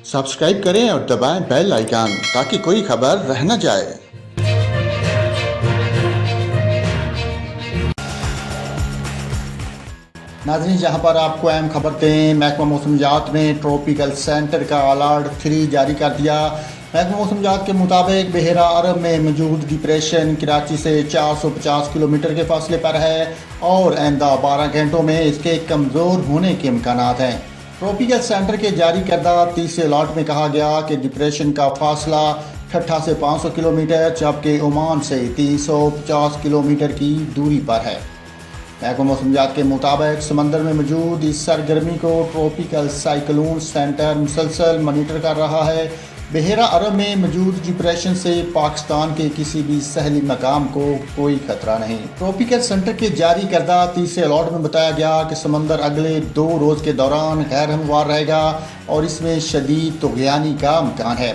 Subscribe करें और दबाएं बेल आइकन ताकि कोई खबर रह न जाए। नाज़रीन, जहां पर आपको अहम खबर दें, महकमा मौसमियात ने ट्रॉपिकल सेंटर का अलर्ट 3 जारी कर दिया। महकमा मौसमियात के मुताबिक बहरा अरब में मौजूद डिप्रेशन कराची से 450 किलोमीटर के फासले पर है और आइंदा 12 घंटों में इसके कमज़ोर होने के इम्कानात हैं। ट्रॉपिकल सेंटर के जारी करदा तीसरे अलर्ट में कहा गया कि डिप्रेशन का फासला ठट्ठा से 500 किलोमीटर जबकि ओमान से 350 किलोमीटर की दूरी पर है। महकमा मौसमियात के मुताबिक समंदर में मौजूद इस सरगर्मी को ट्रॉपिकल साइक्लोन सेंटर मुसलसल मॉनिटर कर रहा है। बहरा अरब में मौजूद डिप्रेशन से पाकिस्तान के किसी भी सहेली मकाम को कोई खतरा नहीं। ट्रॉपिकल सेंटर के जारी करदा तीसरे अलर्ट में बताया गया कि समंदर अगले 2 रोज़ के दौरान गैर हमवार रहेगा और इसमें शदीद तुग़यानी का इम्कान है।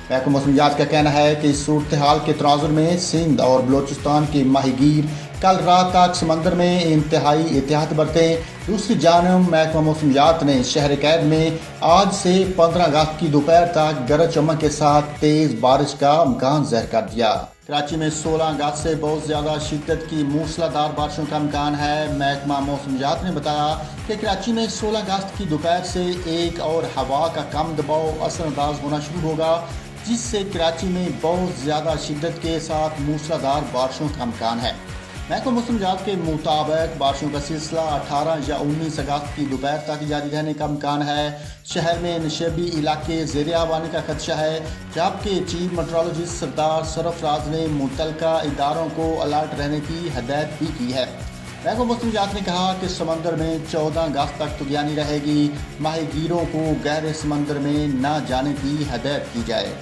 महकमा मौसमियात का कहना है कि इस सूरत हाल के तनाजुर में सिंध और बलोचिस्तान के माहीगीर कल रात तक समंदर में इंतहाई एहतियात बरतें। दूसरी जानब महकमा मौसमियात ने शहर कैद में आज से 15 अगस्त की दोपहर तक गरज चमक के साथ तेज़ बारिश का इम्कान ज़ाहिर कर दिया। कराची में 16 अगस्त से बहुत ज़्यादा शिद्दत की मूसलाधार बारिशों का इम्कान है। महकमा मौसमियात ने बताया कि कराची में 16 अगस्त की दोपहर से एक और हवा का कम दबाव असरअंदाज होना शुरू होगा, जिससे कराची में बहुत ज़्यादा शिद्दत के साथ मूसलाधार बारिशों का इम्कान है। महकमा मौसमियात के मुताबिक बारिशों का सिलसिला 18 या 19 अगस्त की दोपहर तक जारी रहने का इम्कान है। शहर में नशेबी इलाके ज़ेर आब आने का खदशा है, जबकि चीफ मेट्रोलॉजिस्ट सरदार सरफराज ने मुतलका इदारों को अलर्ट रहने की हदायत भी की है। महकमा मौसमियात ने कहा कि समंदर में 14 अगस्त तक तुग़यानी रहेगी। माहीगीरों को गहरे समंदर में न जाने की हदायत की जाए।